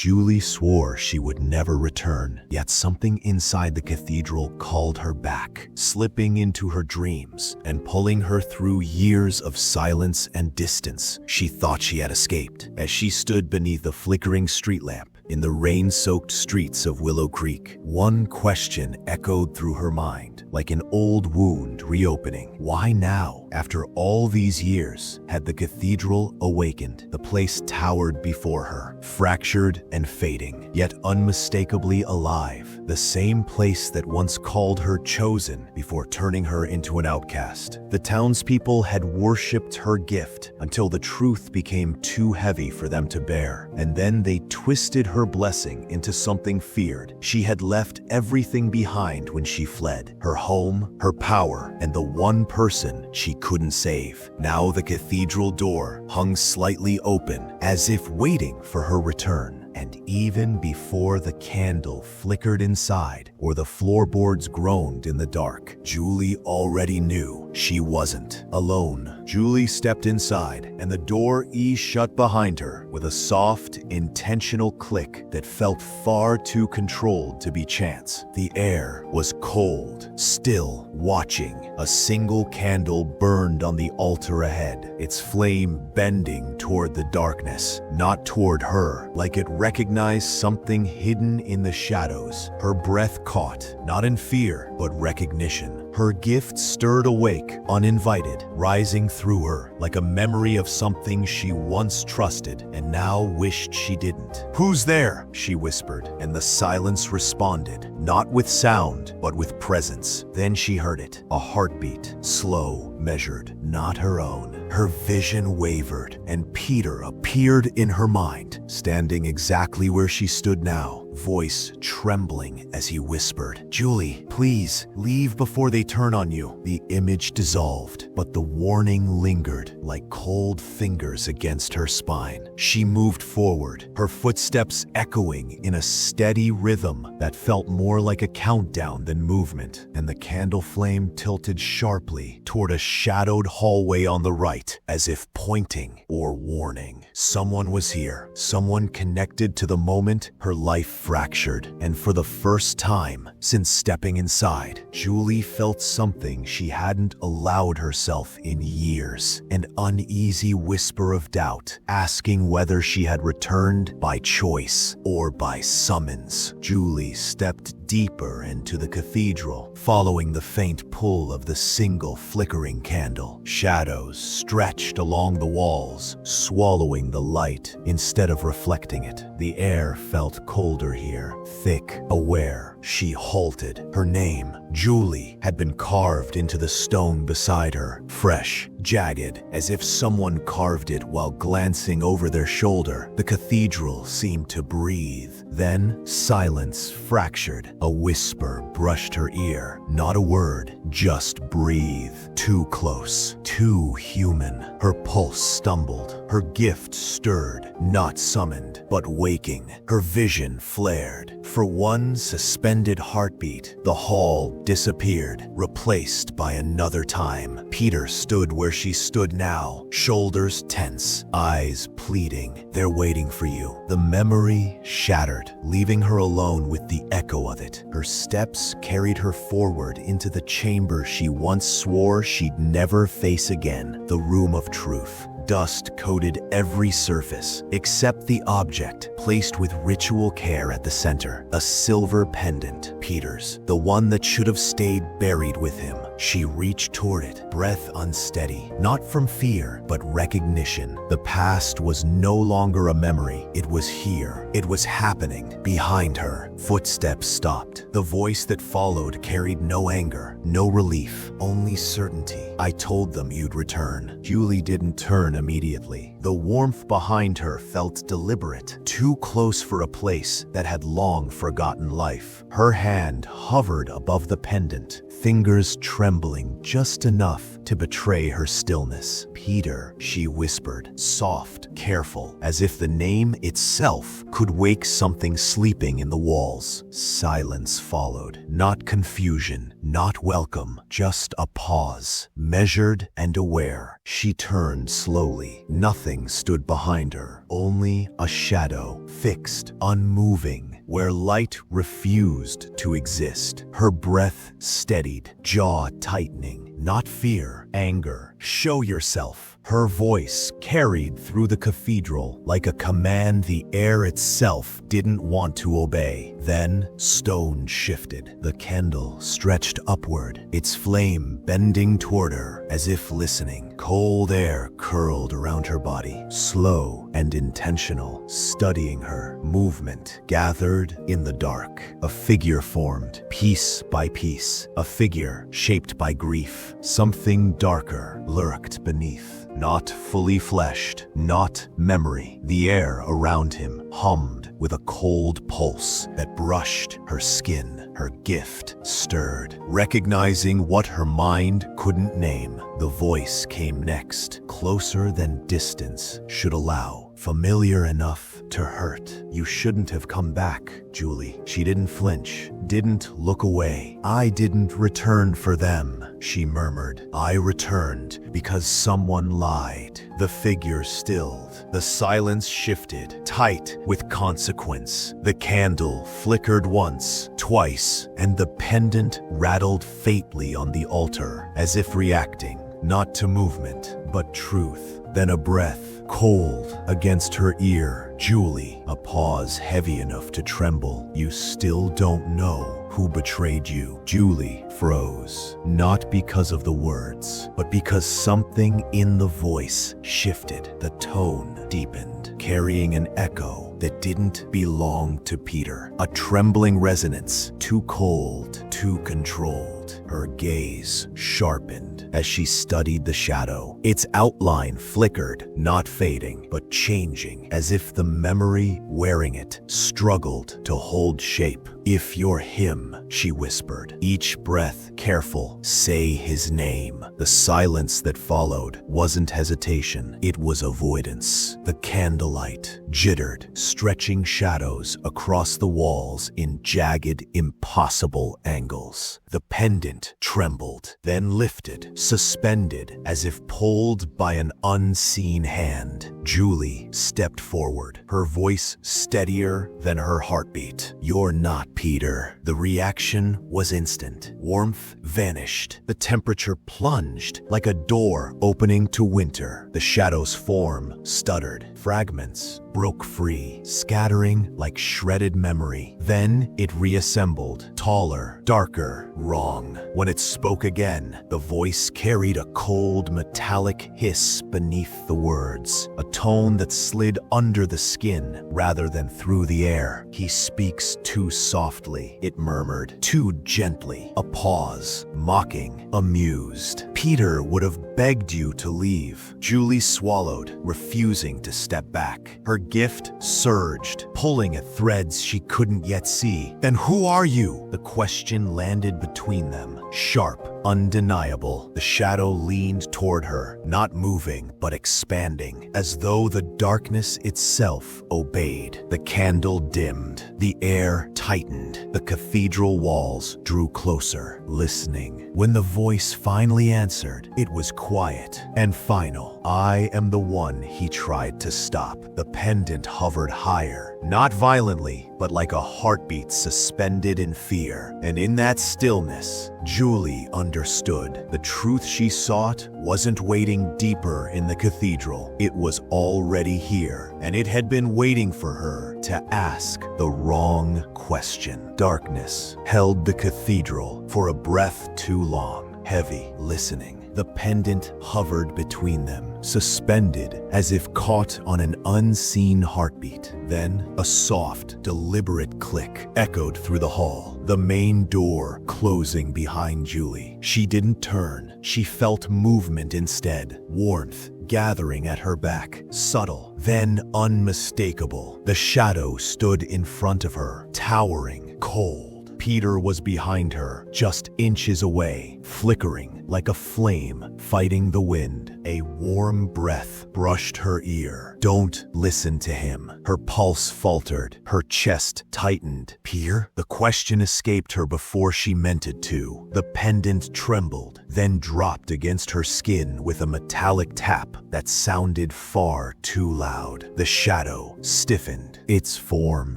Julie swore she would never return, yet something inside the cathedral called her back, slipping into her dreams and pulling her through years of silence and distance. She thought she had escaped as she stood beneath a flickering street lamp in the rain-soaked streets of Willow Creek. One question echoed through her mind, like an old wound reopening. Why now? After all these years, had the cathedral awakened? The place towered before her, fractured and fading, yet unmistakably alive. The same place that once called her chosen before turning her into an outcast. The townspeople had worshipped her gift until the truth became too heavy for them to bear, and then they twisted her blessing into something feared. She had left everything behind when she fled, her home, her power, and the one person she couldn't save. Now the cathedral door hung slightly open, as if waiting for her return. And even before the candle flickered inside or the floorboards groaned in the dark, Julie already knew she wasn't alone. Julie stepped inside, and the door eased shut behind her with a soft, intentional click that felt far too controlled to be chance. The air was cold, still, watching. A single candle burned on the altar ahead, its flame bending toward the darkness, not toward her, like it recognized something hidden in the shadows. Her breath caught, not in fear, but recognition. Her gift stirred awake, uninvited, rising through her like a memory of something she once trusted and now wished she didn't. "Who's there?" she whispered, and the silence responded, not with sound, but with presence. Then she heard it, a heartbeat, slow, measured, not her own. Her vision wavered, and Peter appeared in her mind, standing exactly where she stood now, voice trembling as he whispered, "Julie, please, leave before they turn on you." The image dissolved, but the warning lingered like cold fingers against her spine. She moved forward, her footsteps echoing in a steady rhythm that felt more like a countdown than movement, and the candle flame tilted sharply toward a shadowed hallway on the right, as if pointing or warning. Someone was here, someone connected to the moment her life fractured, and for the first time since stepping inside, Julie felt something she hadn't allowed herself in years, an uneasy whisper of doubt, asking whether she had returned by choice or by summons. Julie stepped deeper into the cathedral, following the faint pull of the single flickering candle. Shadows stretched along the walls, swallowing the light instead of reflecting it. The air felt colder here, thick, aware. She halted. Her name, Julie, had been carved into the stone beside her, fresh, jagged, as if someone carved it while glancing over their shoulder. The cathedral seemed to breathe. Then silence fractured. A whisper brushed her ear. Not a word, just breathe. Too close, too human. Her pulse stumbled. Her gift stirred, not summoned, but waking. Her vision flared. For one suspended heartbeat, the hall disappeared, replaced by another time. Peter stood where she stood now, shoulders tense, eyes pleading. "They're waiting for you." The memory shattered, leaving her alone with the echo of it. Her steps carried her forward into the chamber she once swore she'd never face again, the room of truth. Dust coated every surface, except the object placed with ritual care at the center, a silver pendant, Peter's, the one that should have stayed buried with him. She reached toward it, breath unsteady, not from fear, but recognition. The past was no longer a memory. It was here. It was happening behind her. Footsteps stopped. The voice that followed carried no anger, no relief, only certainty. "I told them you'd return." Julie didn't turn immediately. The warmth behind her felt deliberate, too close for a place that had long forgotten life. Her hand hovered above the pendant, fingers trembling just enough to betray her stillness. "Peter," she whispered, soft, careful, as if the name itself could wake something sleeping in the walls. Silence followed. Not confusion, not welcome, just a pause, measured and aware. She turned slowly. Nothing stood behind her, only a shadow, fixed, unmoving, where light refused to exist. Her breath steadied, jaw tightening. Not fear, anger. "Show yourself." Her voice carried through the cathedral like a command the air itself didn't want to obey. Then stone shifted. The candle stretched upward, its flame bending toward her as if listening. Cold air curled around her body, slow and intentional, studying her. Movement gathered in the dark. A figure formed, piece by piece. A figure shaped by grief. Something darker lurked beneath. Not fully fleshed, not memory. The air around him hummed with a cold pulse that brushed her skin. Her gift stirred, recognizing what her mind couldn't name. The voice came next, closer than distance should allow, familiar enough to hurt. "You shouldn't have come back, Julie." She didn't flinch, didn't look away. "I didn't return for them," she murmured. "I returned because someone lied." The figure stilled. The silence shifted, tight with consequence. The candle flickered once, twice, and the pendant rattled faintly on the altar, as if reacting, not to movement, but truth. Then a breath, cold against her ear. "Julie." A pause heavy enough to tremble. "You still don't know who betrayed you." Julie froze, not because of the words, but because something in the voice shifted. The tone deepened, carrying an echo that didn't belong to Peter. A trembling resonance, too cold, too controlled. Her gaze sharpened as she studied the shadow. Its outline flickered, not fading, but changing, as if the memory wearing it struggled to hold shape. "If you're him," she whispered, each breath careful, "say his name." The silence that followed wasn't hesitation, it was avoidance. The candlelight jittered, stretching shadows across the walls in jagged, impossible angles. The pendant trembled, then lifted, suspended as if pulled by an unseen hand. Julie stepped forward, her voice steadier than her heartbeat. "You're not Peter." The reaction was instant. Warmth vanished. The temperature plunged like a door opening to winter. The shadow's form stuttered. Fragments broke free, scattering like shredded memory. Then it reassembled, taller, darker, wrong. When it spoke again, the voice carried a cold, metallic hiss beneath the words, a tone that slid under the skin rather than through the air. "He speaks too softly," it murmured, "too gently." A pause, mocking, amused. "Peter would have begged you to leave." Julie swallowed, refusing to step back. Her gift surged, pulling at threads she couldn't yet see. "Then who are you?" The question landed between them, sharp, undeniable. The shadow leaned toward her, not moving, but expanding, as though the darkness itself obeyed. The candle dimmed, the air tightened, the cathedral walls drew closer, listening. When the voice finally answered, it was quiet and final. "I am the one he tried to stop." The pendant hovered higher, not violently, but like a heartbeat suspended in fear. And in that stillness, Julie understood. The truth she sought wasn't waiting deeper in the cathedral. It was already here, and it had been waiting for her to ask the wrong question. Darkness held the cathedral for a breath too long, heavy, listening. The pendant hovered between them, suspended as if caught on an unseen heartbeat. Then a soft, deliberate click echoed through the hall, the main door closing behind Julie. She didn't turn. She felt movement instead, warmth gathering at her back, subtle, then unmistakable. The shadow stood in front of her, towering, cold. Peter was behind her, just inches away, flickering like a flame fighting the wind. A warm breath brushed her ear. Don't listen to him. Her pulse faltered, her chest tightened. Peter? The question escaped her before she meant it to. The pendant trembled, then dropped against her skin with a metallic tap that sounded far too loud. The shadow stiffened. Its form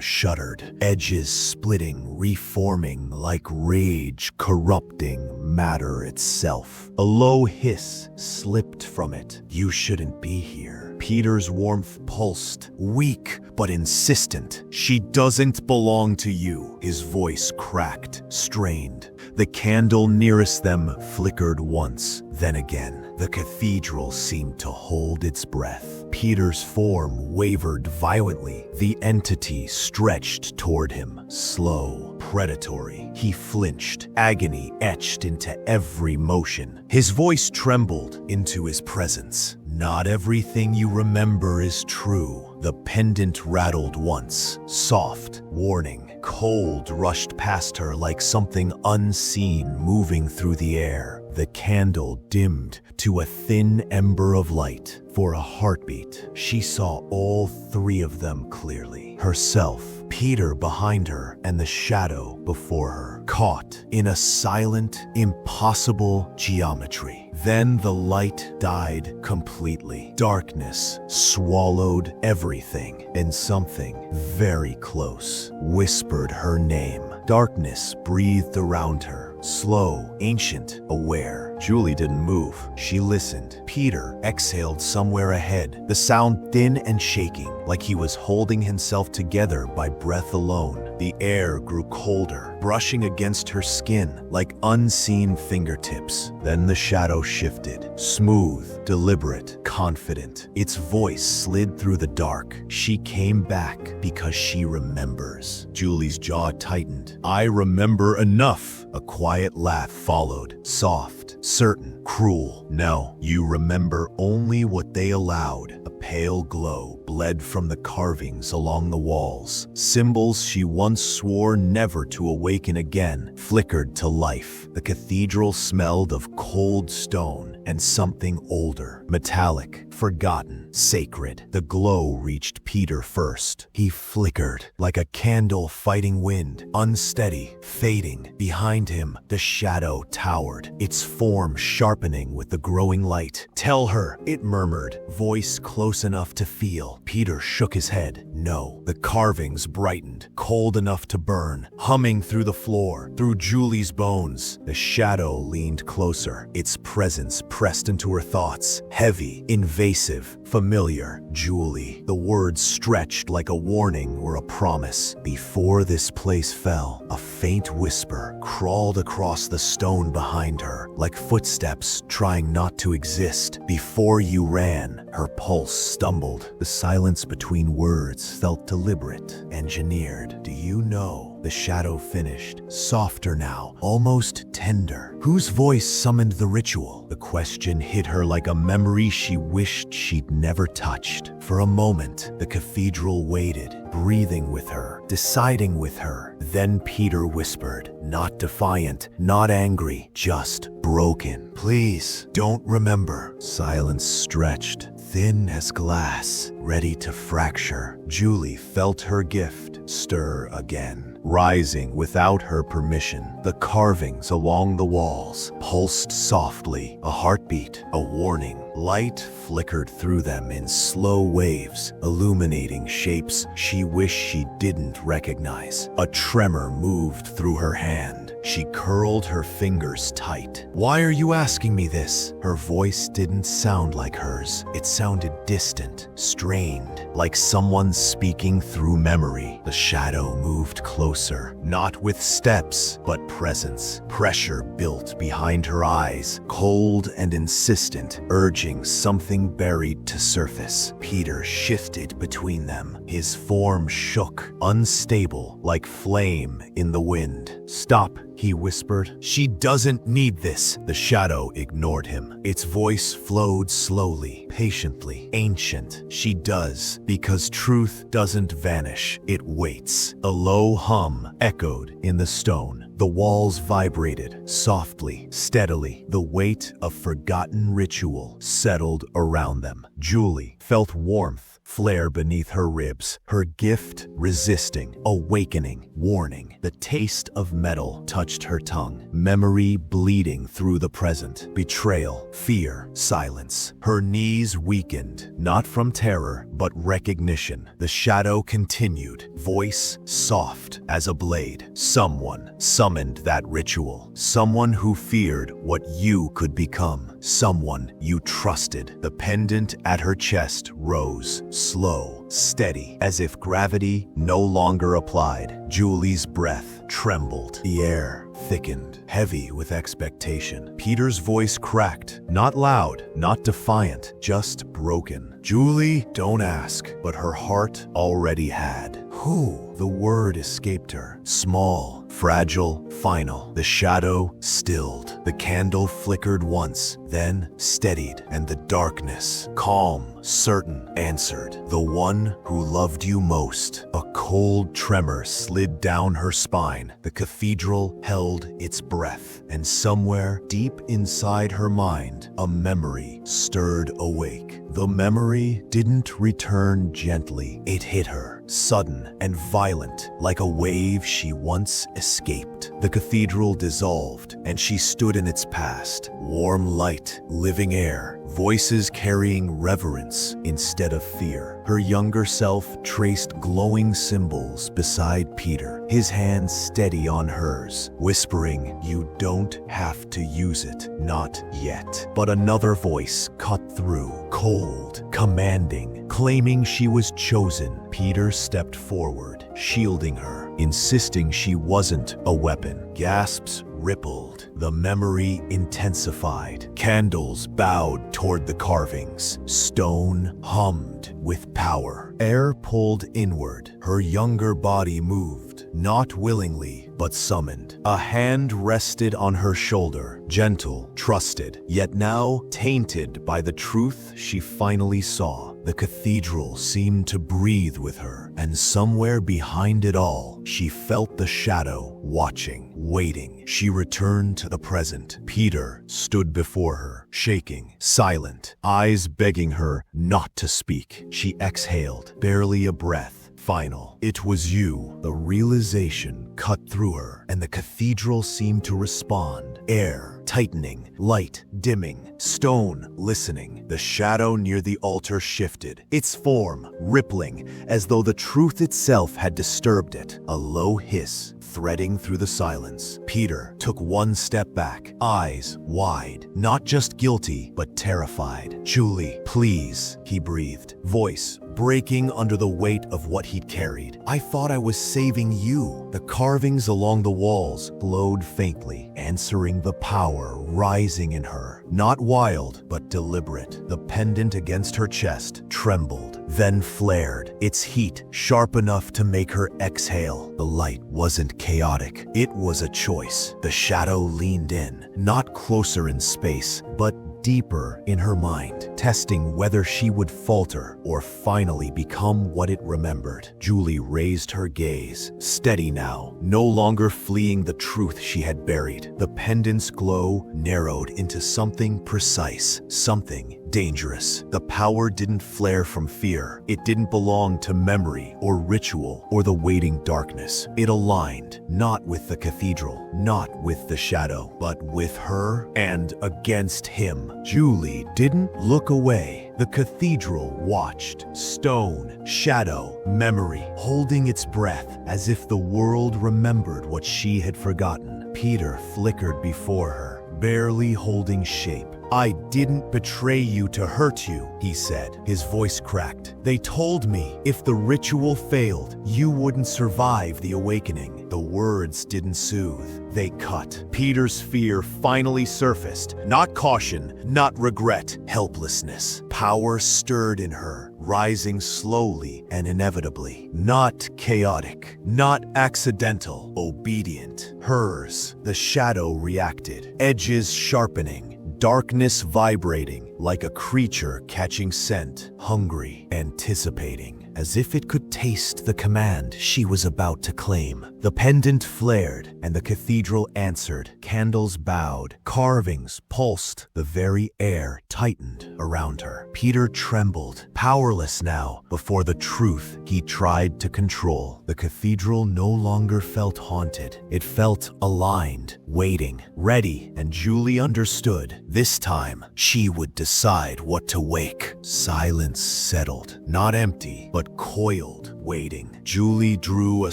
shuddered, edges splitting, reforming like rage, corrupting matter itself. A low hiss slipped from it. You shouldn't be here. Peter's warmth pulsed, weak but insistent. She doesn't belong to you. His voice cracked, strained. The candle nearest them flickered once, then again. The cathedral seemed to hold its breath. Peter's form wavered violently. The entity stretched toward him, slow, predatory. He flinched, agony etched into every motion. His voice trembled into his presence. Not everything you remember is true. The pendant rattled once, soft, warning. Cold rushed past her like something unseen moving through the air. The candle dimmed to a thin ember of light. For a heartbeat, she saw all three of them clearly. Herself, Peter behind her, and the shadow before her, caught in a silent, impossible geometry. Then the light died completely. Darkness swallowed everything, and something very close whispered her name. Darkness breathed around her, slow, ancient, aware. Julie didn't move. She listened. Peter exhaled somewhere ahead, the sound thin and shaking, like he was holding himself together by breath alone. The air grew colder, brushing against her skin like unseen fingertips. Then the shadow shifted, smooth, deliberate, confident. Its voice slid through the dark. She came back because she remembers. Julie's jaw tightened. I remember enough. A quiet laugh followed, soft, certain, cruel. No, you remember only what they allowed. A pale glow bled from the carvings along the walls. Symbols she once swore never to awaken again flickered to life. The cathedral smelled of cold stone and something older, metallic, forgotten, sacred. The glow reached Peter first. He flickered like a candle fighting wind, unsteady, fading. Behind him, the shadow towered, its form sharpening with the growing light. Tell her, it murmured, voice close enough to feel. Peter shook his head. No. The carvings brightened, cold enough to burn, humming through the floor, through Julie's bones. The shadow leaned closer, its presence pressed into her thoughts, heavy, invasive, familiar. Julie. The words stretched like a warning or a promise. Before this place fell, a faint whisper crawled across the stone behind her, like footsteps trying not to exist. Before you ran, her pulse stumbled. The silence between words felt deliberate, engineered. Do you know? The shadow finished, softer now, almost tender. Whose voice summoned the ritual? The question hit her like a memory she wished she'd never touched. For a moment, the cathedral waited, breathing with her, deciding with her. Then Peter whispered, not defiant, not angry, just broken. Please, don't remember. Silence stretched, thin as glass, ready to fracture. Julie felt her gift stir again, rising without her permission. The carvings along the walls pulsed softly, a heartbeat, a warning. Light flickered through them in slow waves, illuminating shapes she wished she didn't recognize. A tremor moved through her hand. She curled her fingers tight. Why are you asking me this? Her voice didn't sound like hers. It sounded distant, strained, like someone speaking through memory. The shadow moved closer, not with steps, but presence. Pressure built behind her eyes, cold and insistent, urging something buried to surface. Peter shifted between them. His form shook, unstable, like flame in the wind. Stop, he whispered. "She doesn't need this." The shadow ignored him. Its voice flowed slowly, patiently, ancient. "She does, because truth doesn't vanish. It waits." A low hum echoed in the stone. The walls vibrated, softly, steadily. The weight of forgotten ritual settled around them. Julie felt warmth flare beneath her ribs, her gift resisting, awakening, warning. The taste of metal touched her tongue, memory bleeding through the present. Betrayal, fear, silence. Her knees weakened, not from terror, but recognition. The shadow continued, voice soft as a blade. Someone summoned that ritual. Someone who feared what you could become. Someone you trusted. The pendant at her chest rose, slow, steady, as if gravity no longer applied. Julie's breath trembled. The air thickened, heavy with expectation. Peter's voice cracked, not loud, not defiant, just broken. "Julie, don't ask," but her heart already had. "Who?" The word escaped her. Small, fragile, final. The shadow stilled. The candle flickered once, then steadied, and the darkness, calm, certain, answered. "The one who loved you most." A cold tremor slid down her spine. The cathedral held its breath, and somewhere deep inside her mind, a memory stirred awake. The memory didn't return gently. It hit her, sudden and violent, like a wave she once escaped. The cathedral dissolved, and she stood in its past. Warm light, living air, voices carrying reverence instead of fear. Her younger self traced glowing symbols beside Peter, his hand steady on hers, whispering, "You don't have to use it, not yet." But another voice cut through, cold, commanding, claiming she was chosen. Peter stepped forward, shielding her, insisting she wasn't a weapon. Gasps rippled. The memory intensified. Candles bowed toward the carvings. Stone hummed with power. Air pulled inward. Her younger body moved, not willingly, but summoned. A hand rested on her shoulder, gentle, trusted, yet now tainted by the truth she finally saw. The cathedral seemed to breathe with her, and somewhere behind it all, she felt the shadow, watching, waiting. She returned to the present. Peter stood before her, shaking, silent, eyes begging her not to speak. She exhaled, barely a breath. Final. "It was you." The realization cut through her, and the cathedral seemed to respond. Air tightening, light dimming, stone listening. The shadow near the altar shifted, its form rippling as though the truth itself had disturbed it. A low hiss threading through the silence. Peter took one step back, eyes wide, not just guilty, but terrified. "Julie, please," he breathed, voice breaking under the weight of what he'd carried. "I thought I was saving you." The carvings along the walls glowed faintly, answering the power rising in her. Not wild, but deliberate. The pendant against her chest trembled, then flared, its heat sharp enough to make her exhale. The light wasn't chaotic. It was a choice. The shadow leaned in, not closer in space, but deeper in her mind, testing whether she would falter or finally become what it remembered. Julie raised her gaze, steady now, no longer fleeing the truth she had buried. The pendant's glow narrowed into something precise, something dangerous. The power didn't flare from fear. It didn't belong to memory or ritual or the waiting darkness. It aligned, not with the cathedral, not with the shadow, but with her and against him. Julie didn't look away. The cathedral watched, stone, shadow, memory, holding its breath as if the world remembered what she had forgotten. Peter flickered before her, barely holding shape. "I didn't betray you to hurt you," he said, his voice cracked. "They told me if the ritual failed, you wouldn't survive the awakening." The words didn't soothe, they cut. Peter's fear finally surfaced. Not caution, not regret, helplessness. Power stirred in her, rising slowly and inevitably. Not chaotic, not accidental, obedient. Hers, the shadow reacted, edges sharpening, darkness vibrating like a creature catching scent, hungry, anticipating, as if it could taste the command she was about to claim. The pendant flared, and the cathedral answered. Candles bowed, carvings pulsed, the very air tightened around her. Peter trembled, powerless now before the truth he tried to control. The cathedral no longer felt haunted. It felt aligned, waiting, ready, and Julie understood. This time, she would decide what to wake. Silence settled, not empty, but coiled, waiting. Julie drew a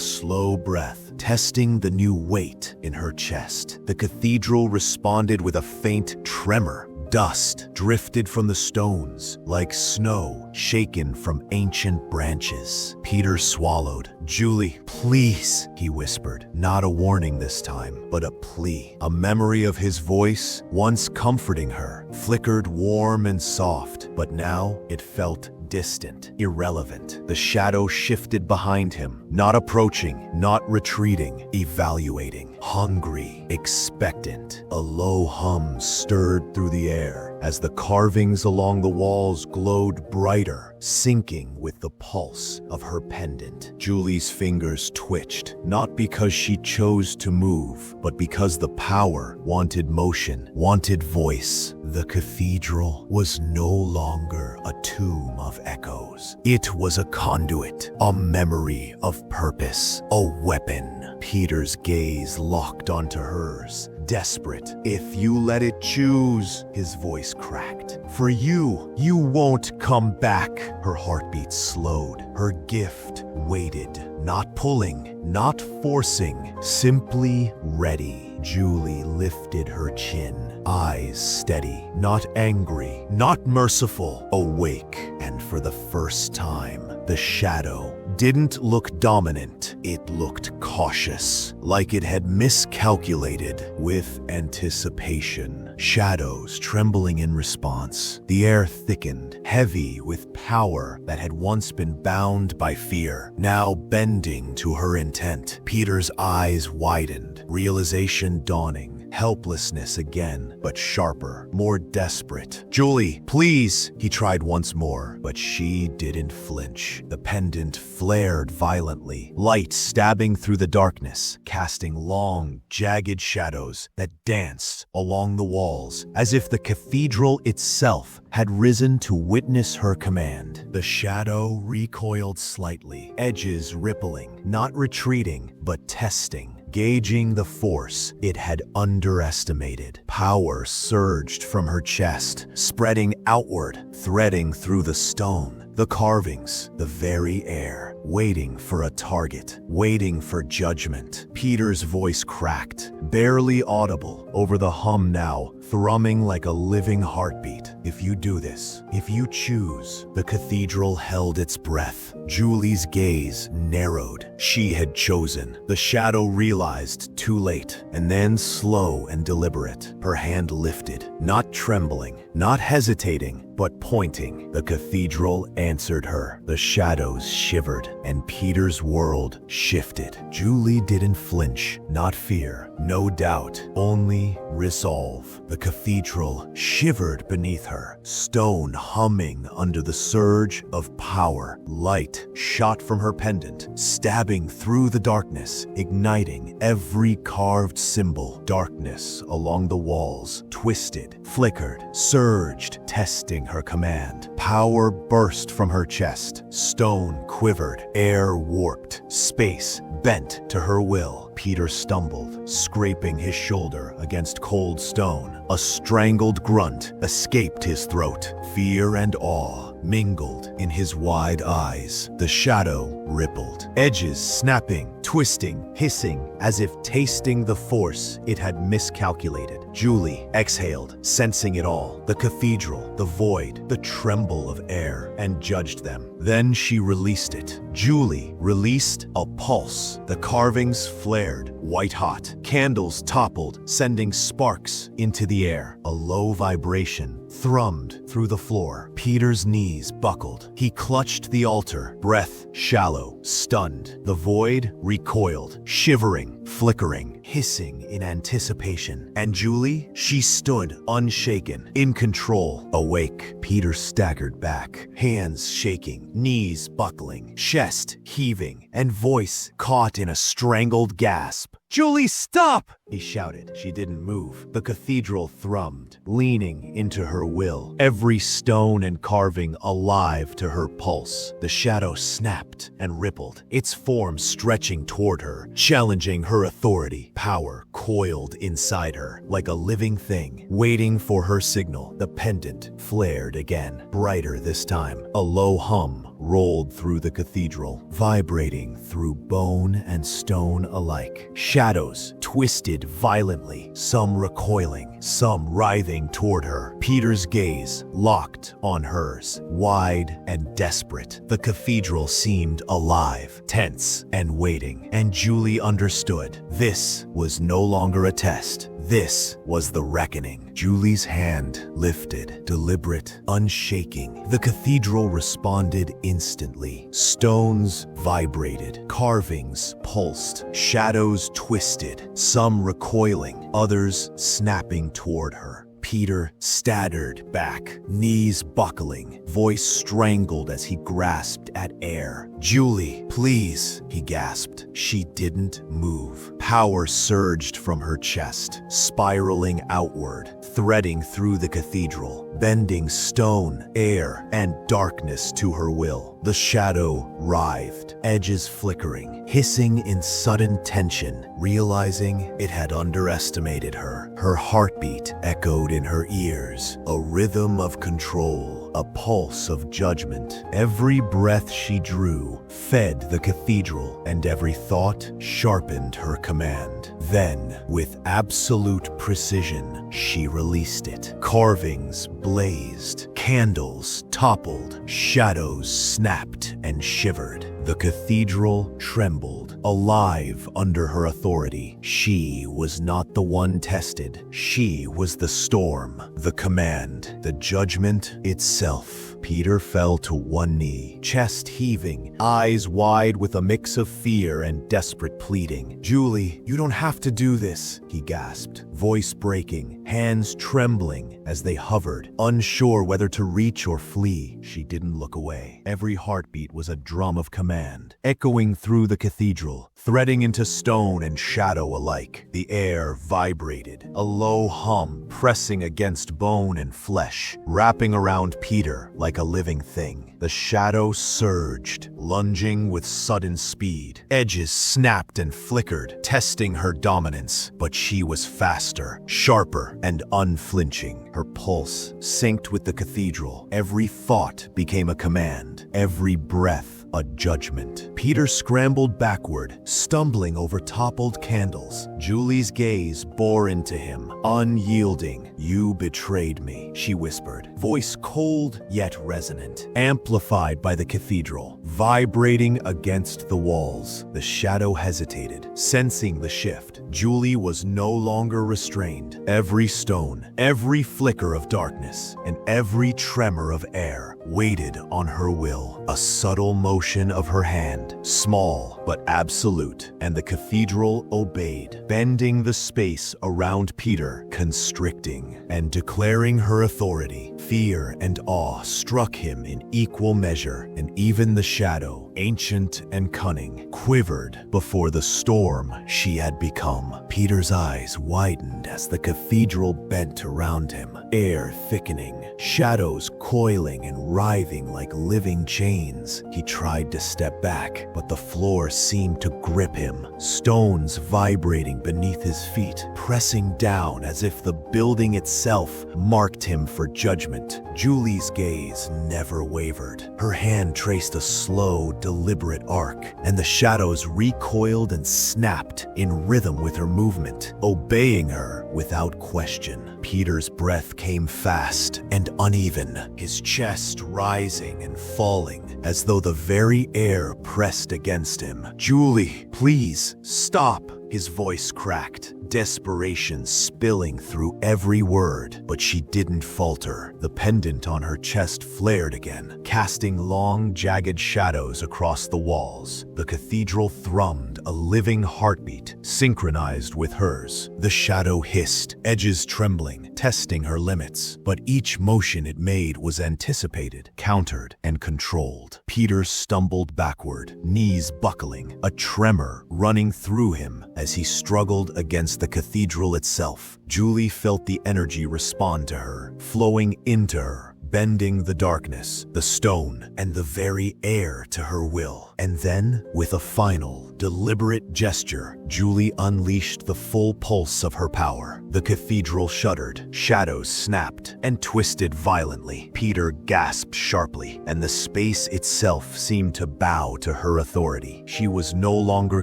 slow breath, testing the new weight in her chest. The cathedral responded with a faint tremor. Dust drifted from the stones like snow shaken from ancient branches. Peter swallowed. "Julie, please," he whispered. Not a warning this time, but a plea. A memory of his voice, once comforting her, flickered warm and soft, but now it felt distant, irrelevant. The shadow shifted behind him, not approaching, not retreating, evaluating, hungry, expectant. A low hum stirred through the air as the carvings along the walls glowed brighter, syncing with the pulse of her pendant. Julie's fingers twitched, not because she chose to move, but because the power wanted motion, wanted voice. The cathedral was no longer a tomb of echoes. It was a conduit, a memory of purpose, a weapon. Peter's gaze locked onto hers. Desperate. "If you let it choose," his voice cracked. "For you won't come back." Her heartbeat slowed. Her gift waited, not pulling, not forcing, simply ready. Julie lifted her chin, eyes steady, not angry, not merciful, awake. And for the first time, the shadow didn't look dominant. It looked cautious, like it had miscalculated with anticipation. Shadows trembling in response. The air thickened, heavy with power that had once been bound by fear, now bending to her intent. Peter's eyes widened, realization dawning. Helplessness again, but sharper, more desperate. "Julie, please," he tried once more, but she didn't flinch. The pendant flared violently, light stabbing through the darkness, casting long, jagged shadows that danced along the walls, as if the cathedral itself had risen to witness her command. The shadow recoiled slightly, edges rippling, not retreating, but testing, gauging the force it had underestimated. Power surged from her chest, spreading outward, threading through the stone, the carvings, the very air, waiting for a target, waiting for judgment. Peter's voice cracked, barely audible over the hum now, thrumming like a living heartbeat. "If you do this, if you choose." The cathedral held its breath. Julie's gaze narrowed. She had chosen. The shadow realized too late, and then slow and deliberate, her hand lifted, not trembling, not hesitating, but pointing. The cathedral answered her. The shadows shivered, and Peter's world shifted. Julie didn't flinch, not fear, no doubt, only resolve. The cathedral shivered beneath her, stone humming under the surge of power. Light shot from her pendant, stabbing through the darkness, igniting every carved symbol. Darkness along the walls twisted, flickered, surged, testing her command. Power burst from her chest. Stone quivered, air warped, space bent to her will. Peter stumbled, scraping his shoulder against cold stone. A strangled grunt escaped his throat. Fear and awe mingled in his wide eyes. The shadow rippled, edges snapping, twisting, hissing, as if tasting the force it had miscalculated. Julie exhaled, sensing it all. The cathedral, the void, the tremble of air, and judged them. Then she released it. Julie released a pulse. The carvings flared, white hot, Candles toppled, sending sparks into the air. A low vibration thrummed through the floor. Peter's knees buckled. He clutched the altar, breath shallow, stunned. The void recoiled, shivering, flickering, hissing in anticipation. And Julie, she stood unshaken, in control, awake. Peter staggered back, hands shaking, knees buckling, chest heaving, and voice caught in a strangled gasp. "Julie, stop!" he shouted. She didn't move. The cathedral thrummed, leaning into her will, every stone and carving alive to her pulse. The shadow snapped and rippled, its form stretching toward her, challenging her authority. Power coiled inside her, like a living thing, waiting for her signal. The pendant flared again, brighter this time. A low hum rolled through the cathedral, vibrating through bone and stone alike. Shadows twisted violently, some recoiling, some writhing toward her. Peter's gaze locked on hers, wide and desperate. The cathedral seemed alive, tense and waiting, and Julie understood. This was no longer a test. This was the reckoning. Julie's hand lifted, deliberate, unshaking. The cathedral responded instantly. Stones vibrated, carvings pulsed, shadows twisted, some recoiling, others snapping toward her. Peter staggered back, knees buckling, voice strangled as he grasped at air. "Julie, please," he gasped. She didn't move. Power surged from her chest, spiraling outward, threading through the cathedral, bending stone, air, and darkness to her will. The shadow writhed, edges flickering, hissing in sudden tension, realizing it had underestimated her. Her heartbeat echoed in her ears, a rhythm of control, a pulse of judgment. Every breath she drew fed the cathedral, and every thought sharpened her command. Then, with absolute precision, she released it. Carvings blazed, candles toppled, shadows snapped and shivered. The cathedral trembled, alive under her authority. She was not the one tested. She was the storm, the command, the judgment itself. Peter fell to one knee, chest heaving, eyes wide with a mix of fear and desperate pleading. "Julie, you don't have to do this," he gasped, voice breaking, hands trembling as they hovered, unsure whether to reach or flee. She didn't look away. Every heartbeat was a drum of command, echoing through the cathedral, threading into stone and shadow alike. The air vibrated, a low hum pressing against bone and flesh, wrapping around Peter like a living thing. The shadow surged, lunging with sudden speed. Edges snapped and flickered, testing her dominance, but she was faster, sharper, and unflinching. Her pulse synced with the cathedral. Every thought became a command, every breath a judgment. Peter scrambled backward, stumbling over toppled candles. Julie's gaze bore into him, unyielding. "You betrayed me," she whispered, voice cold yet resonant, amplified by the cathedral, vibrating against the walls. The shadow hesitated, sensing the shift. Julie was no longer restrained. Every stone, every flicker of darkness, and every tremor of air waited on her will. A subtle motion of her hand, small but absolute, and the cathedral obeyed, bending the space around Peter, constricting and declaring her authority. Fear and awe struck him in equal measure, and even the shadow, ancient and cunning, quivered before the storm she had become. Peter's eyes widened as the cathedral bent around him, air thickening, shadows coiling and writhing like living chains. He tried to step back, but the floor seemed to grip him, stones vibrating beneath his feet, pressing down as if the building itself marked him for judgment. Julie's gaze never wavered. Her hand traced a slow, deliberate arc, and the shadows recoiled and snapped in rhythm with her movement, obeying her without question. Peter's breath came fast and uneven, his chest rising and falling as though the very air pressed against him. "Julie, please, stop," His voice cracked, desperation spilling through every word, but she didn't falter. The pendant on her chest flared again, casting long, jagged shadows across the walls. The cathedral thrummed, a living heartbeat, synchronized with hers. The shadow hissed, edges trembling, testing her limits, but each motion it made was anticipated, countered, and controlled. Peter stumbled backward, knees buckling, a tremor running through him as he struggled against the cathedral itself. Julie felt the energy respond to her, flowing into her, bending the darkness, the stone, and the very air to her will. And then, with a final, deliberate gesture, Julie unleashed the full pulse of her power. The cathedral shuddered, shadows snapped, and twisted violently. Peter gasped sharply, and the space itself seemed to bow to her authority. She was no longer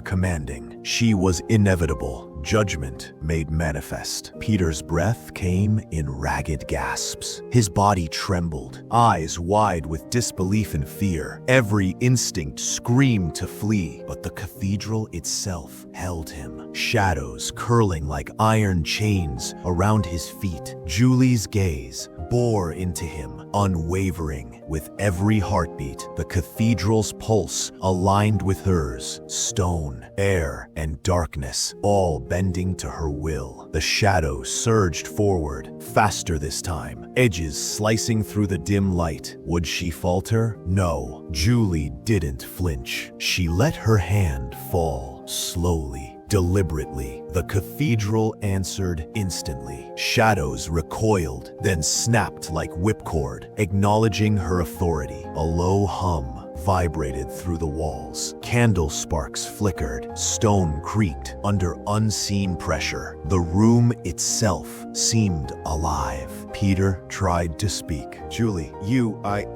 commanding. She was inevitable. Judgment made manifest. Peter's breath came in ragged gasps. His body trembled, eyes wide with disbelief and fear. Every instinct screamed to flee, but the cathedral itself held him, shadows curling like iron chains around his feet. Julie's gaze bore into him, unwavering. With every heartbeat, the cathedral's pulse aligned with hers. Stone, air, and darkness, all bending to her will. The shadow surged forward, faster this time, edges slicing through the dim light. Would she falter? No, Julie didn't flinch. She let her hand fall, slowly. Deliberately, the cathedral answered instantly. Shadows recoiled, then snapped like whipcord, acknowledging her authority. A low hum vibrated through the walls. Candle sparks flickered, stone creaked under unseen pressure. The room itself seemed alive. Peter tried to speak. Julie,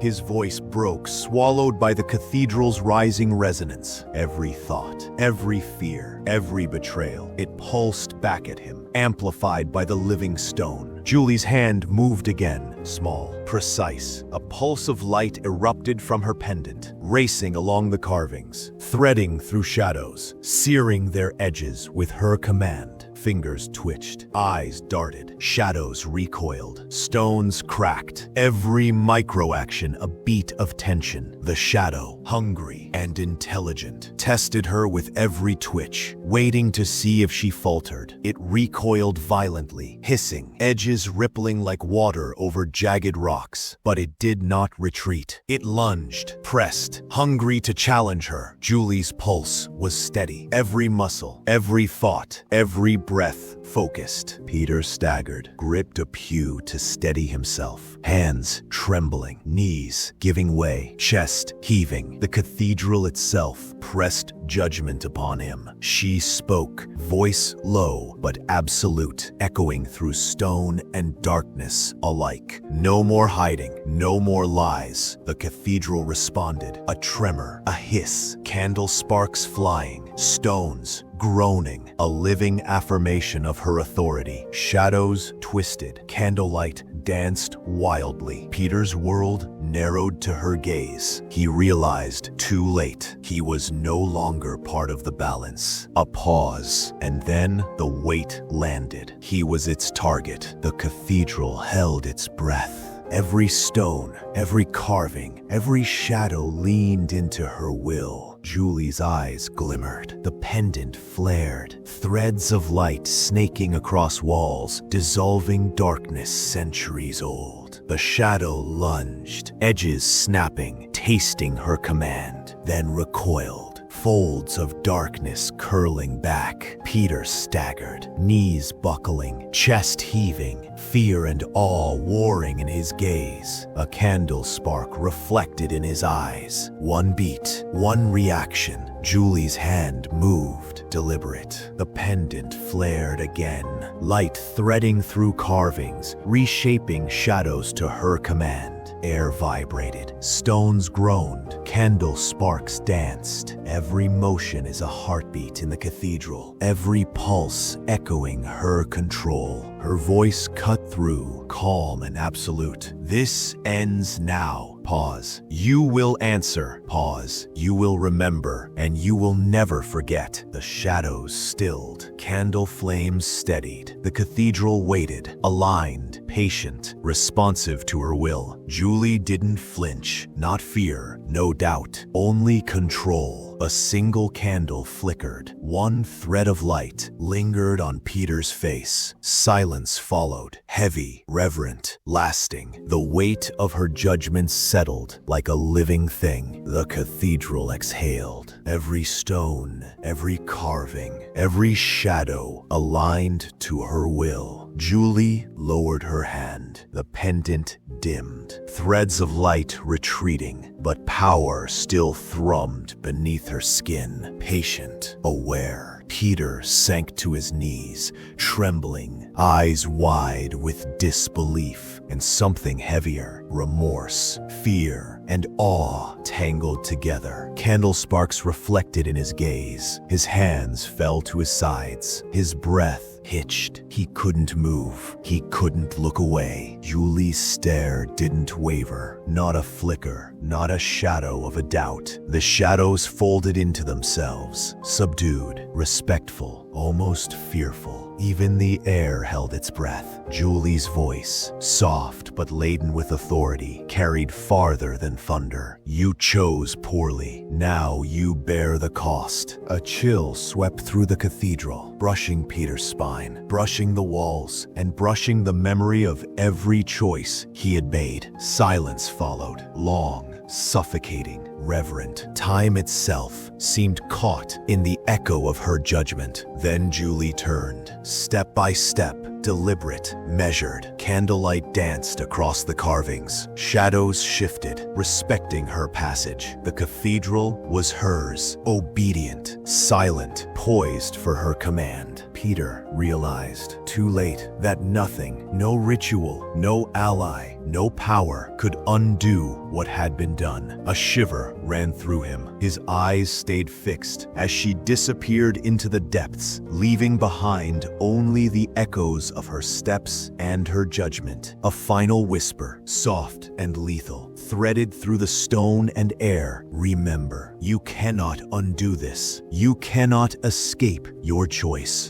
his voice broke, swallowed by the cathedral's rising resonance. Every thought, every fear, every betrayal, it pulsed back at him, amplified by the living stone. Julie's hand moved again, small, precise. A pulse of light erupted from her pendant, racing along the carvings, threading through shadows, searing their edges with her command. Fingers twitched, eyes darted, shadows recoiled, stones cracked. Every micro-action a beat of tension. The shadow, hungry and intelligent, tested her with every twitch, waiting to see if she faltered. It recoiled violently, hissing, edges rippling like water over jagged rocks. But it did not retreat. It lunged, pressed, hungry to challenge her. Julie's pulse was steady. Every muscle, every thought, every breath focused. Peter staggered, gripped a pew to steady himself. Hands trembling, knees giving way, chest heaving. The cathedral itself pressed judgment upon him. She spoke, voice low but absolute, echoing through stone and darkness alike. No more hiding, no more lies. The cathedral responded. A tremor, a hiss, candle sparks flying, stones groaning, a living affirmation of her authority. Shadows twisted, candlelight danced wildly. Peter's world narrowed to her gaze. He realized too late he was no longer part of the balance. A pause, and then the weight landed. He was its target. The cathedral held its breath. Every stone, every carving, every shadow leaned into her will. Julie's eyes glimmered. The pendant flared, threads of light snaking across walls, dissolving darkness centuries old. The shadow lunged, edges snapping, tasting her command, then recoiled. Folds of darkness curling back. Peter staggered, knees buckling, chest heaving, fear and awe warring in his gaze. A candle spark reflected in his eyes. One beat, one reaction. Julie's hand moved, deliberate. The pendant flared again, light threading through carvings, reshaping shadows to her command. Air vibrated, stones groaned, candle sparks danced. Every motion is a heartbeat in the cathedral, every pulse echoing her control. Her voice cut through, calm and absolute. "This ends now." Pause. "You will answer." Pause. "You will remember, and you will never forget." The shadows stilled. Candle flames steadied. The cathedral waited, aligned, patient, responsive to her will. Julie didn't flinch. Not fear, no doubt, only control. A single candle flickered. One thread of light lingered on Peter's face. Silence followed, heavy, reverent, lasting. The weight of her judgment settled like a living thing. The cathedral exhaled. Every stone, every carving, every shadow aligned to her will. Julie lowered her hand. The pendant dimmed. Threads of light retreating, but power still thrummed beneath her skin. Patient, aware. Peter sank to his knees, trembling, eyes wide with disbelief, and something heavier, remorse, fear, and awe tangled together. Candle sparks reflected in his gaze. His hands fell to his sides. His breath hitched. He couldn't move. He couldn't look away. Julie's stare didn't waver. Not a flicker, not a shadow of a doubt. The shadows folded into themselves, subdued, respectful, almost fearful. Even the air held its breath. Julie's voice, soft but laden with authority, carried farther than thunder. "You chose poorly. Now you bear the cost." A chill swept through the cathedral, brushing Peter's spine, brushing the walls, and brushing the memory of every choice he had made. Silence followed, long, suffocating, reverent. Time itself seemed caught in the echo of her judgment. Then Julie turned, step by step, deliberate, measured. Candlelight danced across the carvings. Shadows shifted, respecting her passage. The cathedral was hers, obedient, silent, poised for her command. Peter realized, too late, that nothing, no ritual, no ally, no power could undo what had been done. A shiver ran through him. His eyes stayed fixed as she disappeared into the depths, leaving behind only the echoes of her steps and her judgment. A final whisper, soft and lethal, threaded through the stone and air. Remember, you cannot undo this. You cannot escape your choice.